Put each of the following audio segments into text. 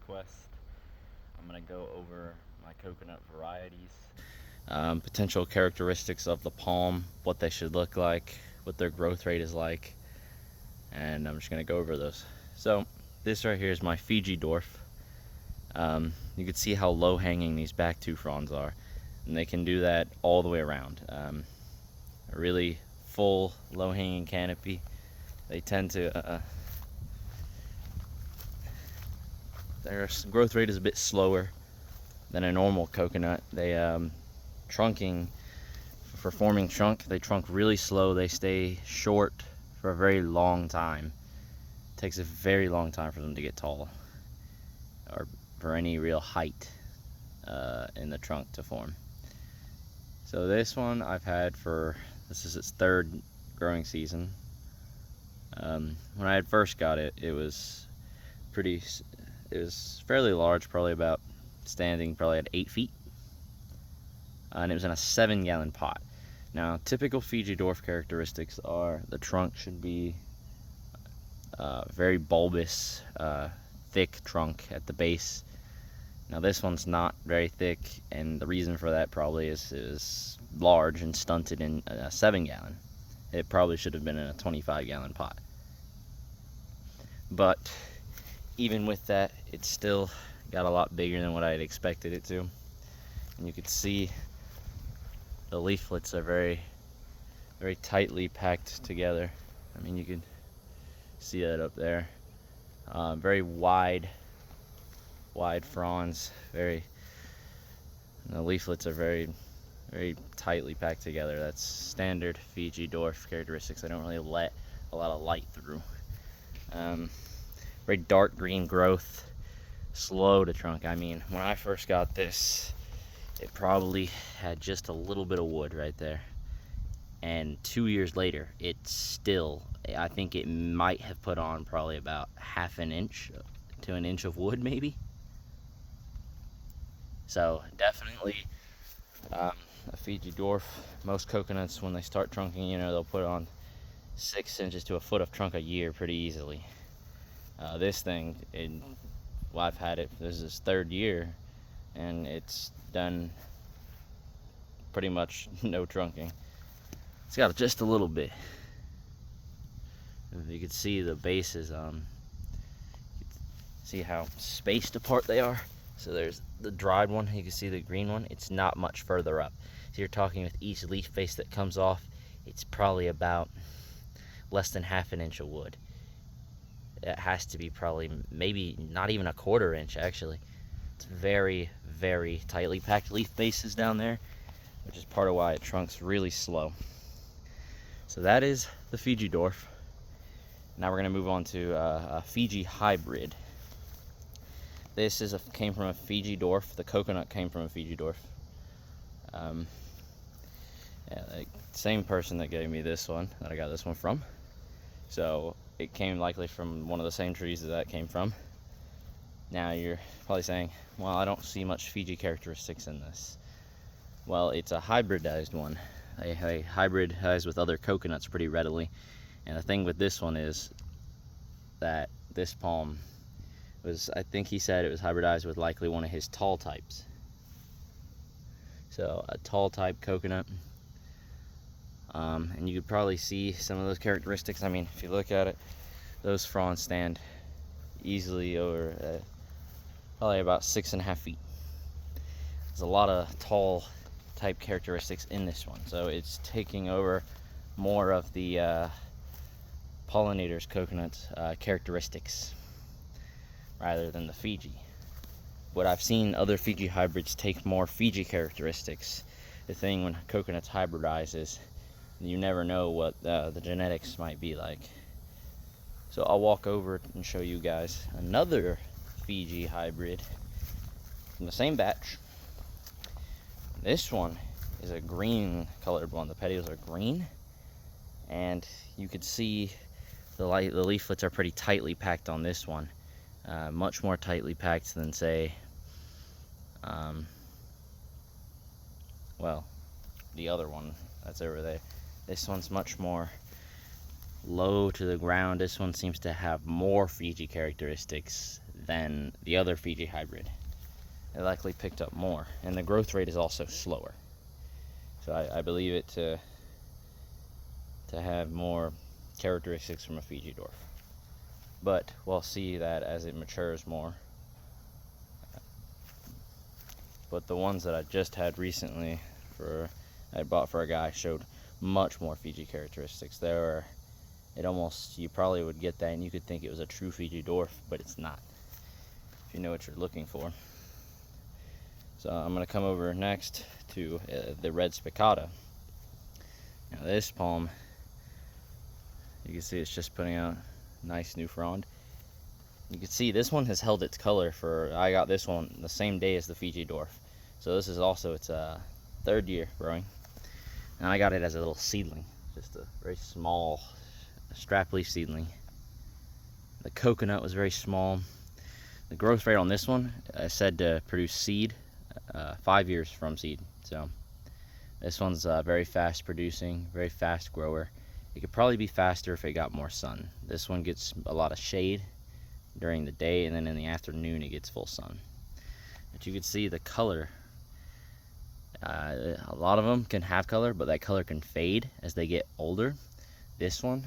request. I'm going to go over my coconut varieties, potential characteristics of the palm, what they should look like, what their growth rate is like, and I'm just going to go over those. So this right here is my Fiji dwarf. You can see how low hanging these back two fronds are, and they can do that all the way around. A really full low hanging canopy. They tend to their growth rate is a bit slower than a normal coconut. They trunking, for forming trunk, they trunk really slow. They stay short for a very long time. It takes a very long time for them to get tall, or for any real height in the trunk to form. So this one I've had for, this is its third growing season. When I had first got it, it was fairly large, probably about standing probably at 8 feet, and it was in a 7-gallon pot. Now, typical Fiji dwarf characteristics are the trunk should be very bulbous, thick trunk at the base. Now this one's not very thick, and the reason for that probably is large and stunted in a 7-gallon. It probably should have been in a 25-gallon pot. But even with that, it still got a lot bigger than what I had expected it to. And you could see the leaflets are very, very tightly packed together. I mean, you can see that up there. Very wide fronds. The leaflets are very, very tightly packed together. That's standard Fiji dwarf characteristics. They don't really let a lot of light through. Very dark green growth, slow to trunk. I mean, when I first got this, it probably had just a little bit of wood right there. And 2 years later, it's still, I think it might have put on probably about half an inch to an inch of wood, maybe. So definitely a Fiji dwarf. Most coconuts, when they start trunking, they'll put on 6 inches to a foot of trunk a year pretty easily. This thing, I've had it, this is its third year, and it's done pretty much no trunking. It's got just a little bit. You can see the bases, see how spaced apart they are. So there's the dried one, you can see the green one, it's not much further up. So you're talking with each leaf face that comes off, it's probably about less than half an inch of wood. It has to be probably, maybe not even a quarter inch actually. It's very, very tightly packed leaf bases down there, which is part of why it trunks really slow. So that is the Fiji dwarf. Now we're going to move on to a Fiji hybrid. This came from a Fiji dwarf. The coconut came from a Fiji dwarf. The same person that gave me this one, that I got this one from. So it came likely from one of the same trees that came from. Now you're probably saying, well, I don't see much Fiji characteristics in this. Well, it's a hybridized one. They hybridize with other coconuts pretty readily. And the thing with this one is that this palm was, I think he said it was hybridized with likely one of his tall types. So a tall type coconut. And you could probably see some of those characteristics. I mean, if you look at it, those fronds stand easily over probably about 6.5 feet. There's a lot of tall type characteristics in this one, so it's taking over more of the pollinators coconut characteristics rather than the Fiji. But I've seen other Fiji hybrids take more Fiji characteristics. The thing when coconuts hybridize is you never know what the genetics might be like. So I'll walk over and show you guys another Fiji hybrid from the same batch. This one is a green colored one. The petioles are green, and you could see the leaflets are pretty tightly packed on this one. Much more tightly packed than, say, well, the other one that's over there. This one's much more low to the ground. This one seems to have more Fiji characteristics than the other Fiji hybrid. It likely picked up more, and the growth rate is also slower. So I believe it to have more characteristics from a Fiji dwarf. But we'll see that as it matures more. But the ones that I just had recently, I bought for a guy, showed much more Fiji characteristics. You probably would get that and you could think it was a true Fiji dwarf, but it's not, if you know what you're looking for. So I'm going to come over next to the red spicata. Now this palm, you can see it's just putting out nice new frond. You can see this one has held its color I got this one the same day as the Fiji dwarf. So this is also its third year growing. And I got it as a little seedling, just a very small strap leaf seedling. The coconut was very small. The growth rate on this one is said to produce seed 5 years from seed. So this one's very fast producing, very fast grower. It could probably be faster if it got more sun. This one gets a lot of shade during the day, and then in the afternoon it gets full sun. But you can see the color. A lot of them can have color, but that color can fade as they get older. This one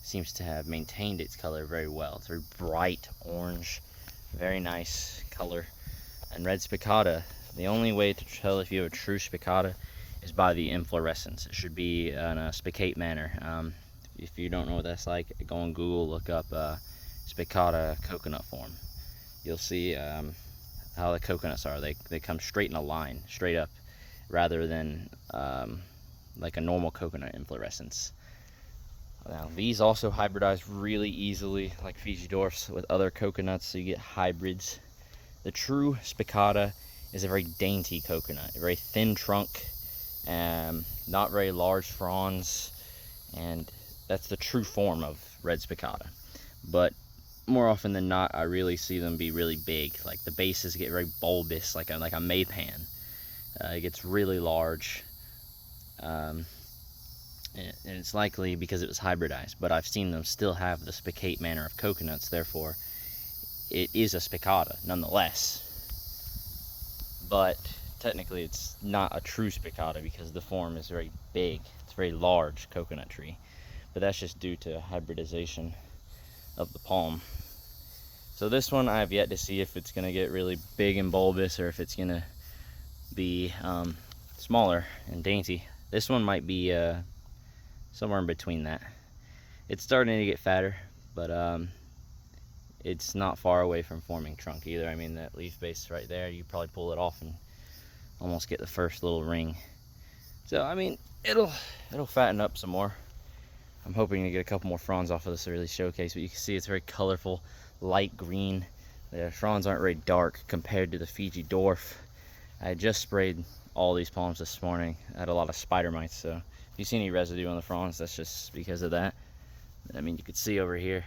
seems to have maintained its color very well. It's very bright orange, very nice color. And red spicata, the only way to tell if you have a true spicata is by the inflorescence. It should be in a spicate manner. If you don't know what that's like, go on Google, look up spicata coconut form. You'll see how the coconuts are. They come straight in a line, straight up, rather than like a normal coconut inflorescence. Now these also hybridize really easily, like Fiji dwarfs, with other coconuts, so you get hybrids. The true spicata is a very dainty coconut, a very thin trunk, not very large fronds, and that's the true form of red spicata. But more often than not, I really see them be really big. Like the bases get very bulbous, like a maypan. It gets really large, and it's likely because it was hybridized. But I've seen them still have the spicate manner of coconuts, therefore it is a spicata nonetheless. But technically it's not a true spicata because the form is very big. It's a very large coconut tree. But that's just due to hybridization of the palm. So this one I have yet to see if it's going to get really big and bulbous or if it's going to be smaller and dainty. This one might be somewhere in between that. It's starting to get fatter, but it's not far away from forming trunk either. I mean, that leaf base right there, you probably pull it off and almost get the first little ring. So I mean, it'll fatten up some more. I'm hoping to get a couple more fronds off of this to really showcase, but you can see it's very colorful, light green. The fronds aren't very dark compared to the Fiji dwarf. I just sprayed all these palms this morning. I had a lot of spider mites, so if you see any residue on the fronds, that's just because of that. I mean, you can see over here,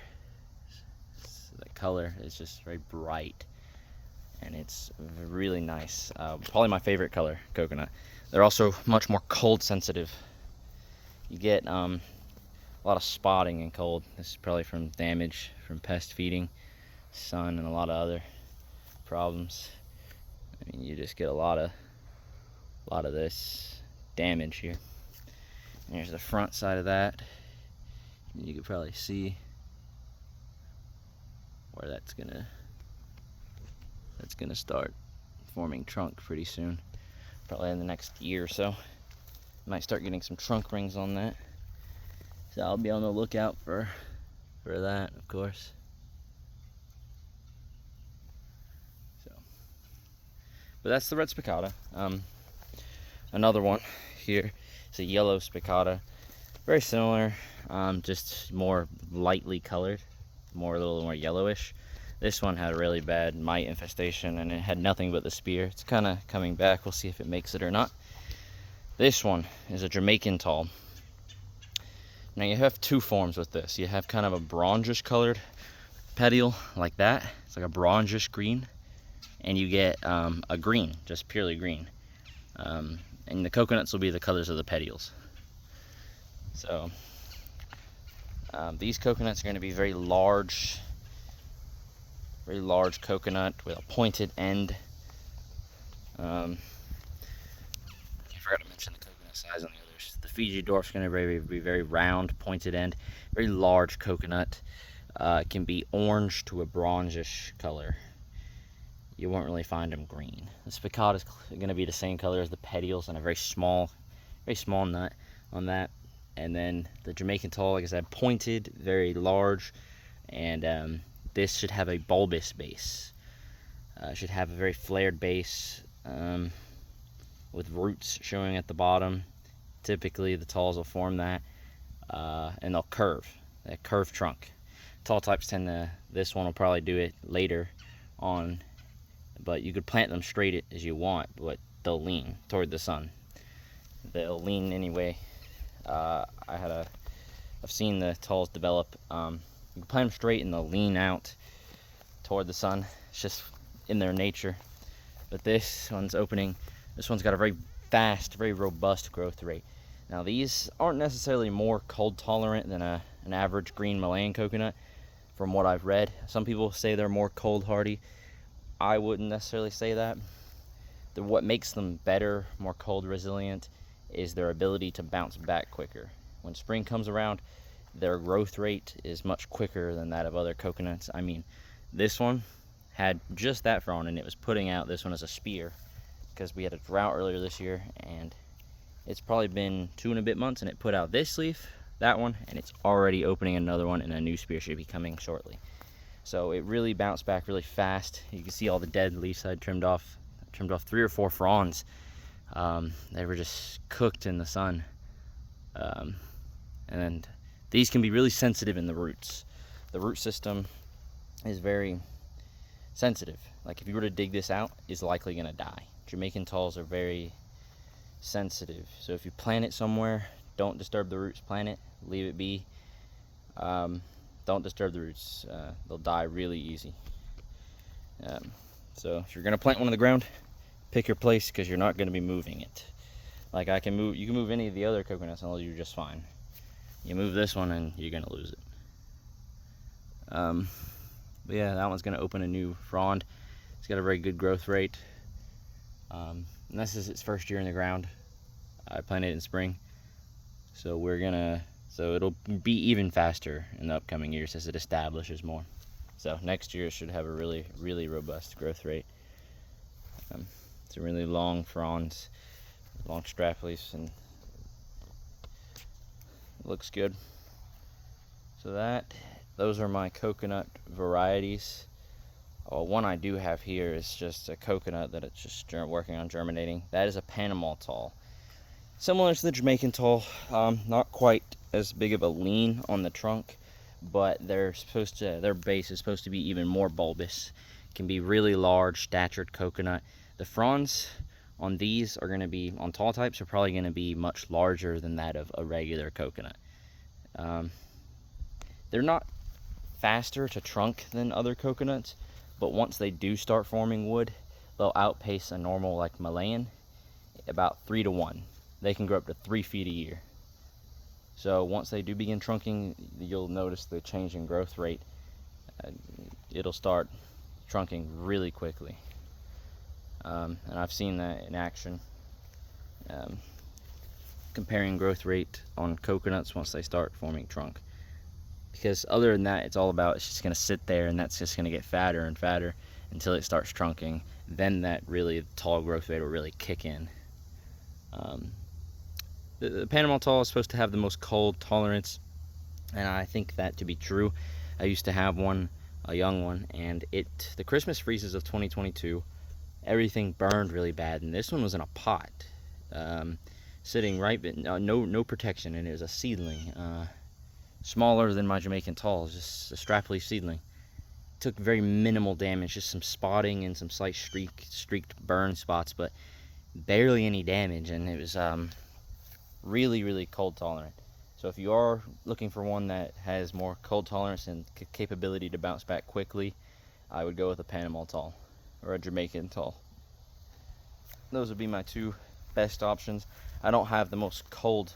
the color is just very bright, and it's really nice. Probably my favorite color, coconut. They're also much more cold sensitive. You get a lot of spotting in cold. This is probably from damage from pest feeding, sun, and a lot of other problems. I mean, you just get a lot of this damage here. And here's the front side of that. And you can probably see where that's gonna start forming trunk pretty soon. Probably in the next year or so. Might start getting some trunk rings on that. So I'll be on the lookout for that, of course. But that's the red spicata. Another one here is a yellow spicata. Very similar, just more lightly colored, a little more yellowish. This one had a really bad mite infestation and it had nothing but the spear. It's kind of coming back. We'll see if it makes it or not. This one is a Jamaican tall. Now you have two forms with this. You have kind of a bronzish colored petiole like that. It's like a bronzish green. And you get a green, just purely green. And the coconuts will be the colors of the petioles. So these coconuts are going to be very large, very large coconut with a pointed end. I forgot to mention the coconut size on the others. The Fiji dwarf is going to be very round, pointed end, very large coconut. It can be orange to a bronzish color. You won't really find them green. The spicata is going to be the same color as the petioles and a very small nut on that. And then the Jamaican tall, like I said, pointed, very large, and this should have a bulbous base. Should have a very flared base with roots showing at the bottom. Typically, the talls will form that, and they'll curve. That curved trunk. Tall types tend to. This one will probably do it later on, but you could plant them straight as you want, but they'll lean toward the sun. They'll lean anyway. I've seen the talls develop. You can plant them straight and they'll lean out toward the sun. It's just in their nature. But this one's got a very fast, very robust growth rate. Now these aren't necessarily more cold tolerant than an average green Malayan coconut, from what I've read. Some people say they're more cold hardy. I wouldn't necessarily say that. What makes them better, more cold resilient, is their ability to bounce back quicker. When spring comes around, their growth rate is much quicker than that of other coconuts. I mean, this one had just that frond and it was putting out this one as a spear because we had a drought earlier this year, and it's probably been 2 and a bit months and it put out this leaf, that one, and it's already opening another one, and a new spear should be coming shortly. So it really bounced back really fast. You can see all the dead leaves I trimmed off. I trimmed off 3 or 4 fronds. They were just cooked in the sun. And these can be really sensitive in the roots. The root system is very sensitive. Like if you were to dig this out, it's likely going to die. Jamaican talls are very sensitive. So if you plant it somewhere, don't disturb the roots. Plant it, leave it be. Don't disturb the roots. They'll die really easy. So if you're going to plant one in the ground, pick your place, because you're not going to be moving it. Like you can move any of the other coconuts and they'll do just fine. You move this one and you're going to lose it. But yeah, that one's going to open a new frond. It's got a very good growth rate. And this is its first year in the ground. I planted it in spring. So it'll be even faster in the upcoming years as it establishes more. So next year it should have a really, really robust growth rate. It's a really long fronds, long strap leaves, and it looks good. So those are my coconut varieties. One I do have here is just a coconut that it's just working on germinating. That is a Panama tall. Similar to the Jamaican tall, not quite as big of a lean on the trunk, but their base is supposed to be even more bulbous. It can be really large, statured coconut. The fronds on these are going to be, on tall types, are probably going to be much larger than that of a regular coconut. They're not faster to trunk than other coconuts, but once they do start forming wood, they'll outpace a normal like Malayan about 3 to 1. They can grow up to 3 feet a year. So once they do begin trunking, you'll notice the change in growth rate. It'll start trunking really quickly. And I've seen that in action. Comparing growth rate on coconuts once they start forming trunk. Because other than that, it's just going to sit there, and that's just going to get fatter and fatter until it starts trunking. Then that really tall growth rate will really kick in. The Panama tall is supposed to have the most cold tolerance, and I think that to be true. I used to have one, a young one, and the Christmas freezes of 2022, everything burned really bad, and this one was in a pot, sitting right, no protection, and it was a seedling, smaller than my Jamaican tall, just a strap leaf seedling. Took very minimal damage, just some spotting and some slight streaked burn spots, but barely any damage, and it was really, really cold tolerant. So if you are looking for one that has more cold tolerance and capability to bounce back quickly, I would go with a Panama tall or a Jamaican tall. Those would be my 2 best options. I don't have the most cold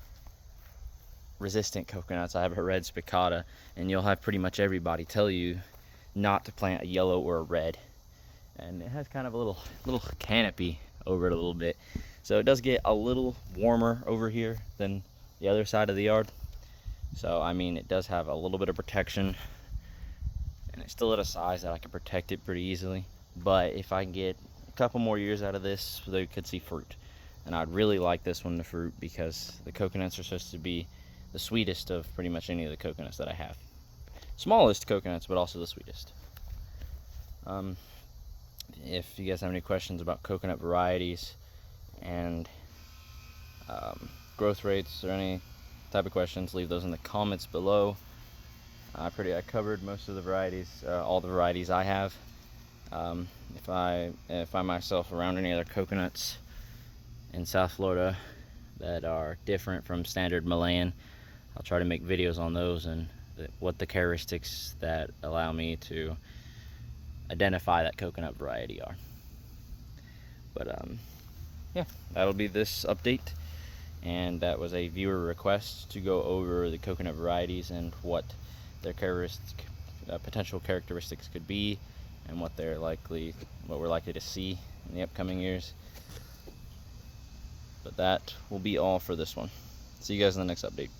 resistant coconuts. I have a red spicata, and you'll have pretty much everybody tell you not to plant a yellow or a red. And it has kind of a little canopy over it a little bit, so it does get a little warmer over here than the other side of the yard. So I mean, it does have a little bit of protection, and it's still at a size that I can protect it pretty easily. But if I can get a couple more years out of this, they could see fruit. And I'd really like this one to fruit, because the coconuts are supposed to be the sweetest of pretty much any of the coconuts that I have. Smallest coconuts, but also the sweetest. If you guys have any questions about coconut varieties and growth rates or any type of questions, leave those in the comments below. I covered most of the varieties, all the varieties I have. If I find myself around any other coconuts in South Florida that are different from standard Malayan, I'll try to make videos on those and what the characteristics that allow me to identify that coconut variety are. But yeah, that'll be this update, and that was a viewer request to go over the coconut varieties and what their potential characteristics could be, and what we're likely to see in the upcoming years. But that will be all for this one. See you guys in the next update.